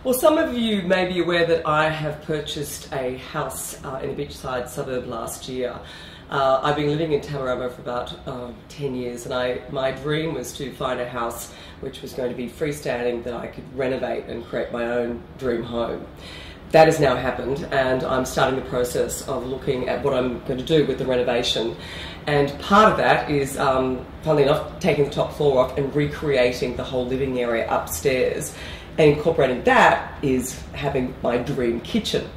Well, some of you may be aware that I have purchased a house in a beachside suburb last year. I've been living in Tamarama for about 10 years, and my dream was to find a house which was going to be freestanding that I could renovate and create my own dream home. That has now happened, and I'm starting the process of looking at what I'm going to do with the renovation. And part of that is, funnily enough, taking the top floor off and recreating the whole living area upstairs. And incorporating that is having my dream kitchen.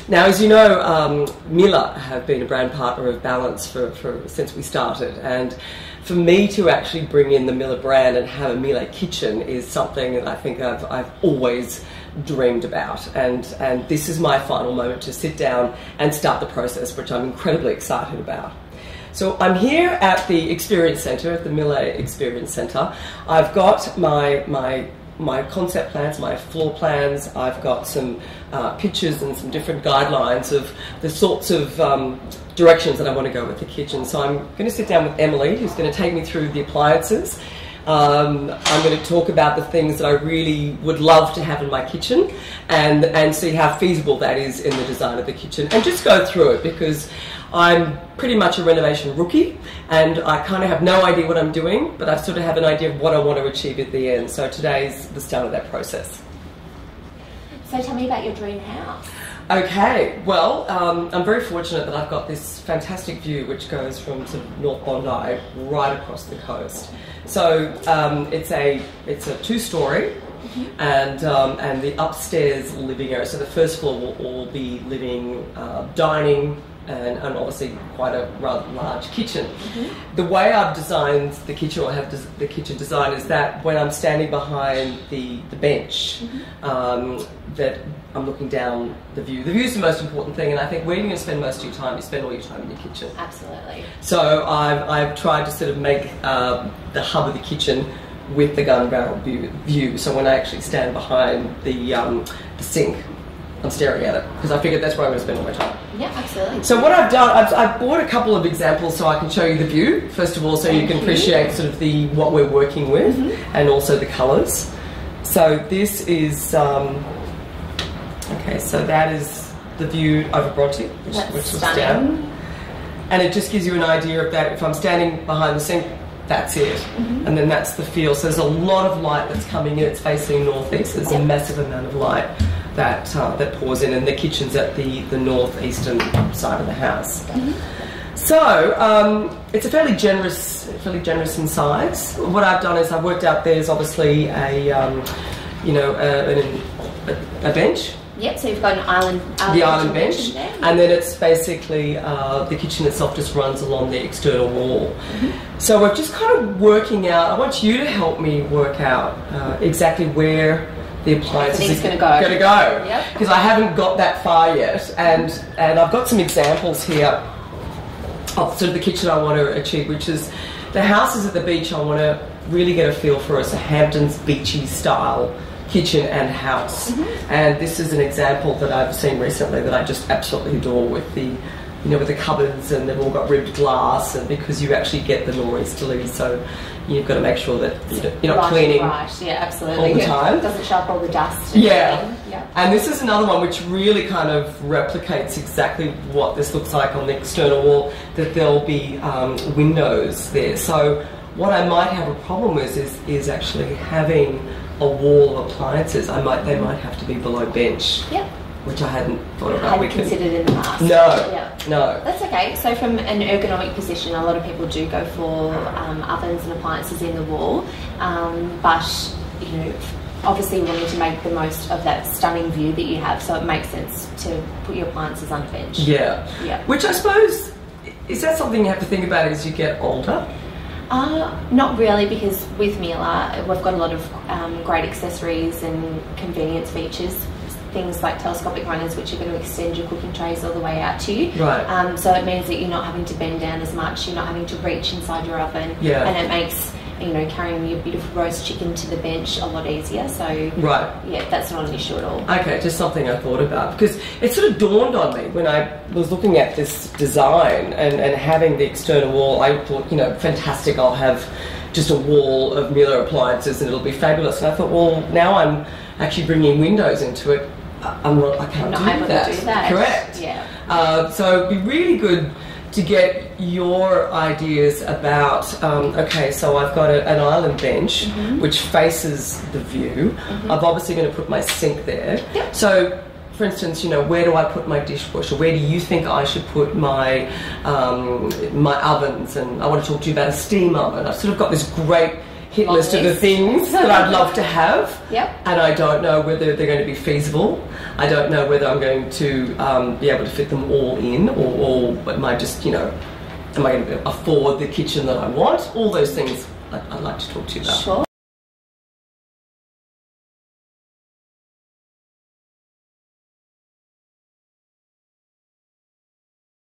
Now, as you know, Miele have been a brand partner of Balance since we started, and for me to actually bring in the Miele brand and have a Miele kitchen is something that I think I've always dreamed about, and this is my final moment to sit down and start the process, which I'm incredibly excited about. So I'm here at the Experience Centre, at the Miele Experience Centre. I've got my concept plans, my floor plans. I've got some pictures and some different guidelines of the sorts of directions that I want to go with the kitchen. So I'm going to sit down with Emily, who's going to take me through the appliances. I'm going to talk about the things that I really would love to have in my kitchen and see how feasible that is in the design of the kitchen, and just go through it, because I'm pretty much a renovation rookie and I kind of have no idea what I'm doing, but I sort of have an idea of what I want to achieve at the end. So today's the start of that process. So tell me about your dream house. Okay, well, I'm very fortunate that I've got this fantastic view which goes from sort of North Bondi right across the coast. So it's a two-storey, and the upstairs living area. So the first floor will all be living, dining, and obviously quite a rather large kitchen. The way I've designed the kitchen, or have the kitchen designed, is that when I'm standing behind the bench, that I'm looking down the view. The view is the most important thing, and I think where you're going to spend most of your time, you spend all your time in your kitchen. Absolutely. So I've tried to sort of make the hub of the kitchen with the gun barrel view. So when I actually stand behind the sink, I'm staring at it, because I figured that's where I'm going to spend all my time. Yeah, absolutely. So what I've done, I've bought a couple of examples so I can show you the view, first of all, so you can appreciate sort of what we're working with, and also the colours. So this is, okay, so that is the view over Bronte, which looks down. And it just gives you an idea of that. If I'm standing behind the sink, that's it. And then that's the feel. So there's a lot of light that's coming in. It's facing northeast. There's a massive amount of light that pours in, and the kitchen's at the northeastern side of the house. So it's a fairly generous in size. What I've done is I've worked out there's obviously a bench. Yep, so you've got an island bench, and then it's basically the kitchen itself just runs along the external wall. So we're just kind of working out. I want you to help me work out exactly where the appliances are going to go, because I haven't got that far yet, and I've got some examples here of sort of the kitchen I want to achieve, which is the houses at the beach. I want to really get a feel for as a Hamptons beachy style kitchen and house, and this is an example that I've seen recently that I just absolutely adore, with the with the cupboards, and they've all got ribbed glass, and because you actually get the nor'easterly, so you've got to make sure that you're not cleaning all the time. It doesn't show up all the dust. And this is another one which really kind of replicates exactly what this looks like on the external wall, that there'll be windows there. So what I might have a problem with is actually having a wall of appliances. They might have to be below bench. Which I hadn't thought about. Hadn't considered in the past. No. That's okay. So from an ergonomic position, a lot of people do go for ovens and appliances in the wall, but obviously wanting to make the most of that stunning view that you have, so it makes sense to put your appliances on the bench. Which I suppose, is that something you have to think about as you get older? Not really, because with Miele, we've got a lot of great accessories and convenience features. Things like telescopic runners, which are going to extend your cooking trays all the way out to you. So it means that you're not having to bend down as much, you're not having to reach inside your oven, and it makes carrying your beautiful roast chicken to the bench a lot easier. So that's not an issue at all. Okay, just something I thought about, because it sort of dawned on me when I was looking at this design and having the external wall. I thought, fantastic, I'll have just a wall of Miele appliances and it'll be fabulous. And I thought, well, now I'm actually bringing windows into it, I can't do that. Correct. Yeah. So it'd be really good to get your ideas about, okay, so I've got an island bench which faces the view. I'm obviously going to put my sink there. Yep. So, for instance, where do I put my dishwasher? Where do you think I should put my my ovens? And I want to talk to you about a steam oven. I've sort of got this great hit list of the things that I'd love to have, and I don't know whether they're going to be feasible. I don't know whether I'm going to be able to fit them all in, or am I just, am I going to afford the kitchen that I want? All those things I'd like to talk to you about. Sure.